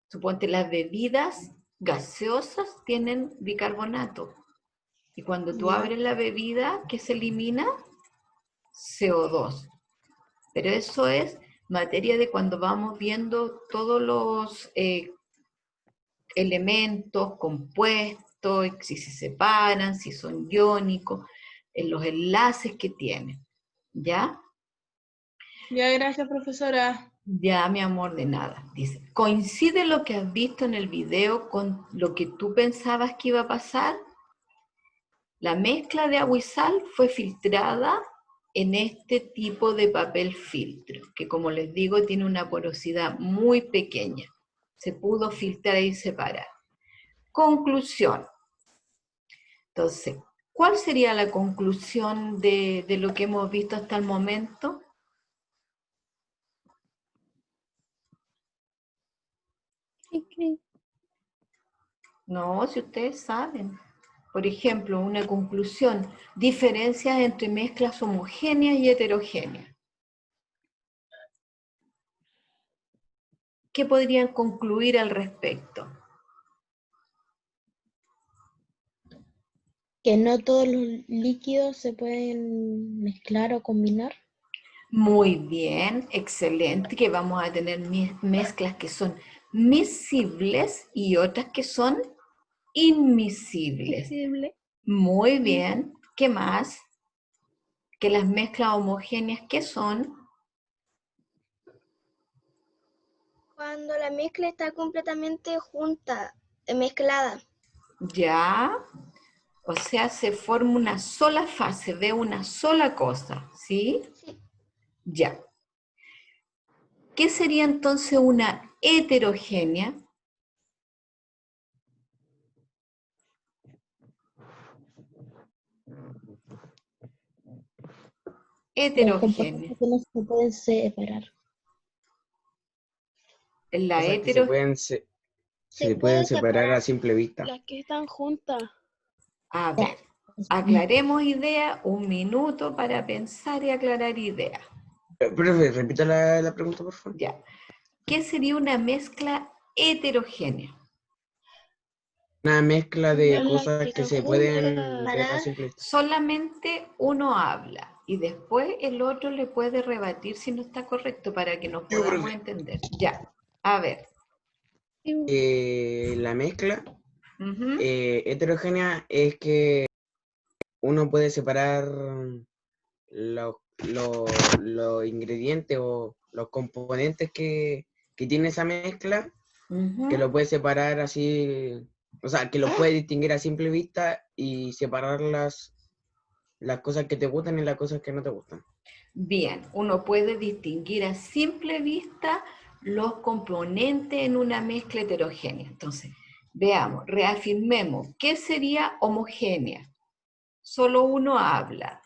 Speaker 1: Suponte las bebidas gaseosas tienen bicarbonato. Y cuando tú abres la bebida, ¿qué se elimina? CO2. Pero eso es materia de cuando vamos viendo todos los elementos, compuestos, si se separan, si son iónicos, los enlaces que tienen. ¿Ya?
Speaker 12: Ya, gracias, profesora.
Speaker 1: Ya, mi amor, de nada. Dice, ¿coincide lo que has visto en el video con lo que tú pensabas que iba a pasar? La mezcla de agua y sal fue filtrada en este tipo de papel filtro, que como les digo, tiene una porosidad muy pequeña. Se pudo filtrar y separar. Conclusión. Entonces, ¿cuál sería la conclusión de lo que hemos visto hasta el momento? No, si ustedes saben. Por ejemplo, una conclusión, diferencias entre mezclas homogéneas y heterogéneas. ¿Qué podrían concluir al respecto?
Speaker 9: Que no todos los líquidos se pueden mezclar o combinar.
Speaker 1: Muy bien, excelente, que vamos a tener mezclas que son miscibles y otras que son inmiscibles. Muy bien. ¿Qué más? Que las mezclas homogéneas, ¿qué son?
Speaker 2: Cuando la mezcla está completamente junta, mezclada.
Speaker 1: Ya. O sea, se forma una sola fase de una sola cosa, ¿sí?
Speaker 2: Sí.
Speaker 1: Ya. ¿Qué sería entonces una heterogénea?
Speaker 9: Los componentes
Speaker 1: Heterogénea.
Speaker 9: que no se pueden separar.
Speaker 1: La
Speaker 7: Cosas que se pueden, se pueden separar a simple vista.
Speaker 3: Las que están juntas.
Speaker 1: A ver, aclaremos ideas, un minuto para pensar y aclarar ideas.
Speaker 7: Profe, repita la pregunta, por favor.
Speaker 1: Ya. ¿Qué sería una mezcla heterogénea?
Speaker 7: Una mezcla de
Speaker 3: Las
Speaker 7: cosas
Speaker 3: que
Speaker 7: que
Speaker 3: están
Speaker 7: se pueden
Speaker 3: juntas.
Speaker 7: ver a simple vista.
Speaker 1: Solamente uno habla y después el otro le puede rebatir si no está correcto para que nos podamos entender. Ya, a ver.
Speaker 7: La mezcla heterogénea es que uno puede separar los ingredientes o los componentes que tiene esa mezcla, que lo puede separar así, o sea, que lo puede distinguir a simple vista y separar las cosas que te gustan y las cosas que no te gustan.
Speaker 1: Bien, uno puede distinguir a simple vista los componentes en una mezcla heterogénea. Entonces, veamos, reafirmemos, ¿qué sería homogénea? Solo uno habla.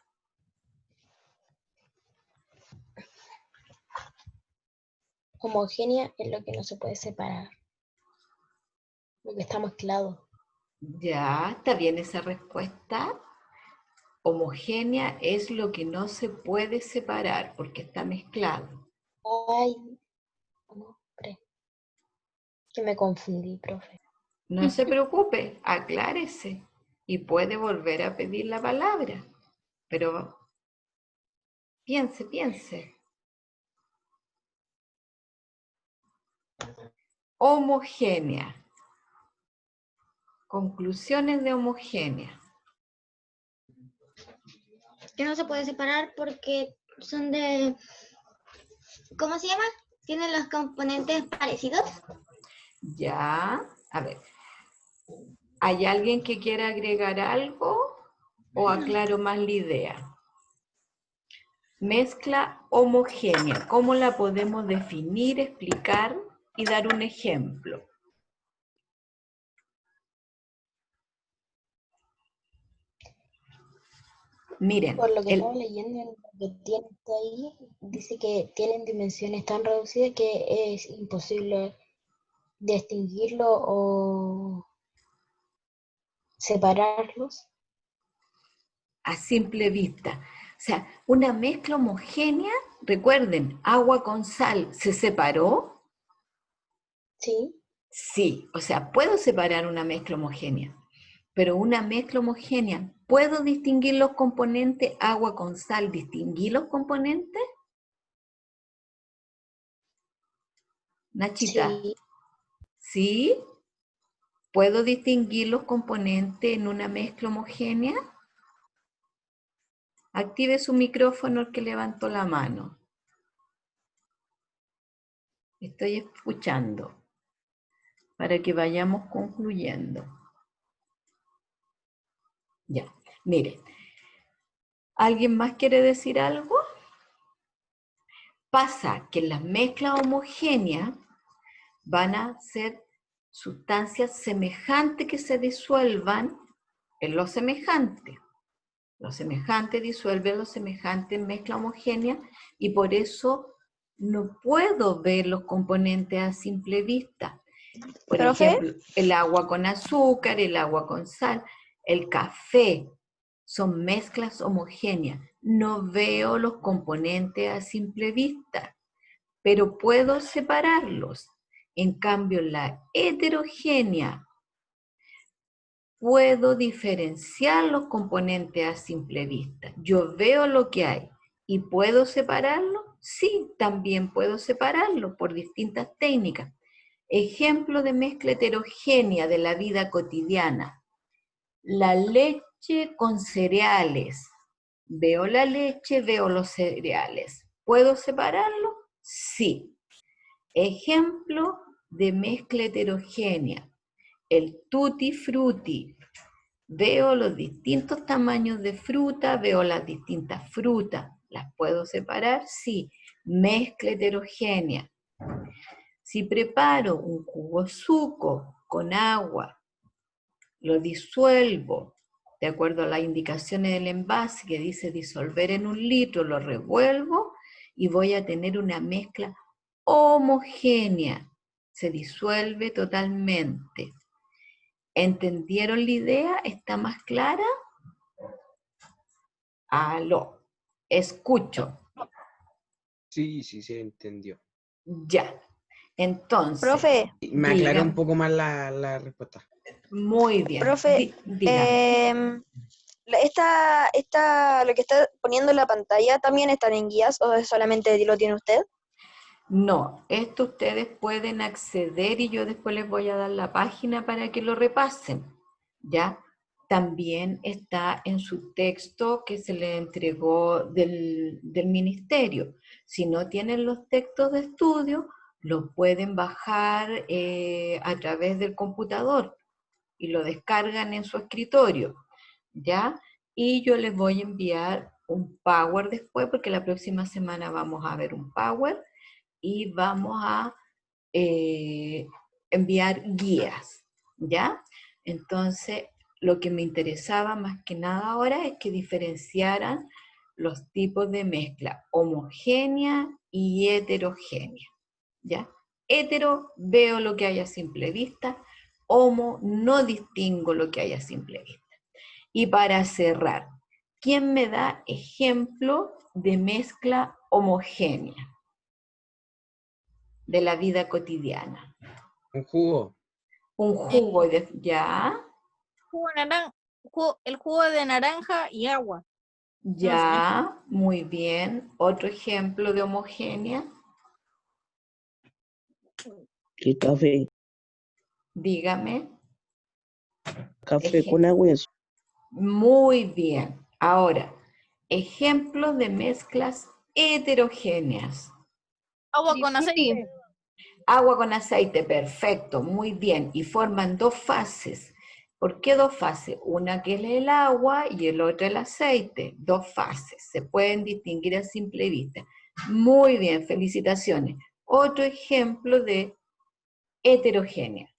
Speaker 9: Homogénea es lo que no se puede separar. Lo que está mezclado.
Speaker 1: Ya, ¿está bien esa respuesta? Homogénea es lo que no se puede separar porque está mezclado.
Speaker 9: Ay, no, que me confundí, profe.
Speaker 1: No se preocupe, aclárese y puede volver a pedir la palabra. Pero piense. Homogénea. Conclusiones de homogénea.
Speaker 2: Que no se puede separar porque son de... ¿Cómo se llama? ¿Tienen los componentes parecidos?
Speaker 1: Ya, a ver. ¿Hay alguien que quiera agregar algo o aclaro más la idea? Mezcla homogénea. ¿Cómo la podemos definir, explicar y dar un ejemplo? Miren.
Speaker 9: Por lo que estaba leyendo, en lo que tiene ahí, dice que tienen dimensiones tan reducidas que es imposible distinguirlo o separarlos.
Speaker 1: A simple vista. O sea, una mezcla homogénea, recuerden, agua con sal, ¿se separó?
Speaker 9: Sí.
Speaker 1: Sí, o sea, puedo separar una mezcla homogénea, pero una mezcla homogénea, ¿puedo distinguir los componentes agua con sal? ¿Distinguir los componentes? Nachita.
Speaker 9: Sí.
Speaker 1: ¿Sí? ¿Puedo distinguir los componentes en una mezcla homogénea? Active su micrófono el que levantó la mano. Estoy escuchando para que vayamos concluyendo. Ya, miren. ¿Alguien más quiere decir algo? Pasa que las mezclas homogéneas van a ser sustancias semejantes que se disuelvan en lo semejante. Lo semejante disuelve lo semejante en mezcla homogénea y por eso no puedo ver los componentes a simple vista. Por ejemplo, el agua con azúcar, el agua con sal, el café, son mezclas homogéneas. No veo los componentes a simple vista, pero puedo separarlos. En cambio, la heterogénea, puedo diferenciar los componentes a simple vista. Yo veo lo que hay y ¿puedo separarlo? Sí, también puedo separarlo por distintas técnicas. Ejemplo de mezcla heterogénea de la vida cotidiana. La leche con cereales. Veo la leche, veo los cereales. ¿Puedo separarlo? Sí. Ejemplo de mezcla heterogénea. El tutti frutti. Veo los distintos tamaños de fruta, veo las distintas frutas. ¿Las puedo separar? Sí. Mezcla heterogénea. Si preparo un jugo suco con agua, lo disuelvo, de acuerdo a las indicaciones del envase que dice disolver en 1 litro, lo revuelvo y voy a tener una mezcla homogénea. Se disuelve totalmente. ¿Entendieron la idea? ¿Está más clara? Aló, escucho.
Speaker 7: Sí, se entendió.
Speaker 1: Ya. Entonces,
Speaker 5: Profe.
Speaker 7: Me aclaró
Speaker 1: dígame.
Speaker 7: un poco más la respuesta.
Speaker 1: Muy bien.
Speaker 5: Profe,
Speaker 1: Dígame.
Speaker 5: lo que está poniendo en la pantalla, ¿también están en guías o solamente lo tiene usted?
Speaker 1: No, esto ustedes pueden acceder y yo después les voy a dar la página para que lo repasen, ¿ya? También está en su texto que se le entregó del ministerio. Si no tienen los textos de estudio, lo pueden bajar a través del computador y lo descargan en su escritorio, ¿ya? Y yo les voy a enviar un Power después, porque la próxima semana vamos a ver un Power, y vamos a enviar guías, ¿ya? Entonces, lo que me interesaba más que nada ahora es que diferenciaran los tipos de mezcla, homogénea y heterogénea, ¿ya? Hetero, veo lo que hay a simple vista, homo, no distingo lo que hay a simple vista. Y para cerrar, ¿quién me da ejemplo de mezcla homogénea de la vida cotidiana?
Speaker 7: Un jugo.
Speaker 1: Un jugo de... ¿Ya?
Speaker 11: El jugo de naranja y agua.
Speaker 1: Ya, muy bien. Otro ejemplo de homogénea.
Speaker 8: El café.
Speaker 1: Dígame.
Speaker 8: Café con agua y eso.
Speaker 1: Muy bien. Ahora, ejemplos de mezclas heterogéneas.
Speaker 11: Agua con aceite.
Speaker 1: Agua con aceite, perfecto, muy bien. Y forman 2 fases. ¿Por qué 2 fases? Una que es el agua y el otro el aceite. 2 fases. Se pueden distinguir a simple vista. Muy bien, felicitaciones. Otro ejemplo de heterogénea.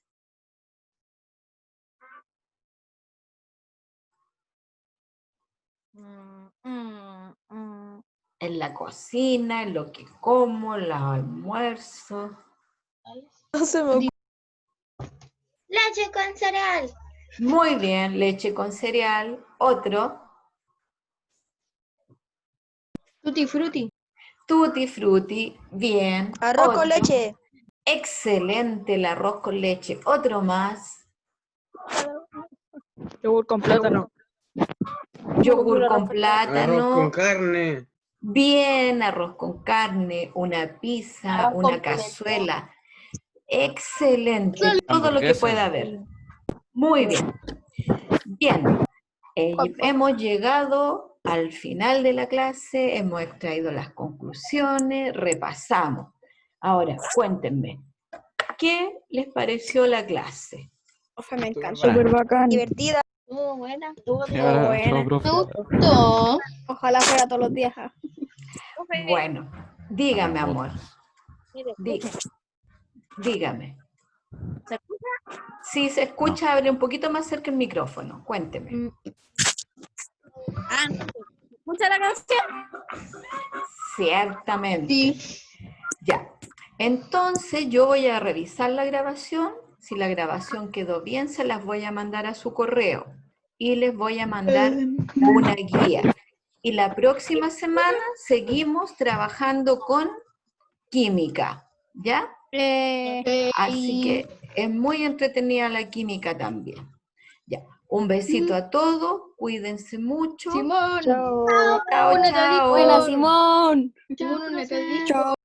Speaker 1: En la cocina, en lo que como, en los almuerzos.
Speaker 2: Leche con cereal.
Speaker 1: Muy bien, leche con cereal. Otro.
Speaker 5: Tutti frutti.
Speaker 1: Tutti frutti, bien.
Speaker 5: Arroz con
Speaker 1: Otro.
Speaker 5: leche.
Speaker 1: Excelente el arroz con leche. Otro más.
Speaker 11: Yogur con plátano.
Speaker 1: Yogur con plátano.
Speaker 7: Arroz con carne.
Speaker 1: Bien, arroz con carne, una pizza,
Speaker 11: Arroz
Speaker 1: una
Speaker 11: con
Speaker 1: cazuela. Excelente, todo lo que
Speaker 4: Hamburguesa.
Speaker 1: pueda haber. Muy bien. Bien, hemos llegado al final de la clase, hemos extraído las conclusiones, repasamos. Ahora, cuéntenme, ¿qué les pareció la clase?
Speaker 11: Me encanta.
Speaker 4: Súper
Speaker 11: bacán.
Speaker 5: Divertida.
Speaker 2: Estuvo buena.
Speaker 4: Ya, chao, profe.
Speaker 11: Ojalá fuera todos los días.
Speaker 1: Bueno, dígame, amor. Dígame.
Speaker 11: ¿Se escucha?
Speaker 1: Si se escucha, abre un poquito más cerca el micrófono. Cuénteme.
Speaker 11: ¿Escucha la canción?
Speaker 1: Ciertamente. Sí. Ya. Entonces yo voy a revisar la grabación. Si la grabación quedó bien, se las voy a mandar a su correo. Y les voy a mandar una guía. Y la próxima semana seguimos trabajando con química. ¿Ya? Así que es muy entretenida la química también. Ya. Un besito a todos. Cuídense mucho.
Speaker 5: Simón.
Speaker 11: Chao.
Speaker 1: Chao, chao.
Speaker 11: Buena, Simón.
Speaker 5: Chao, profe.
Speaker 11: Chao.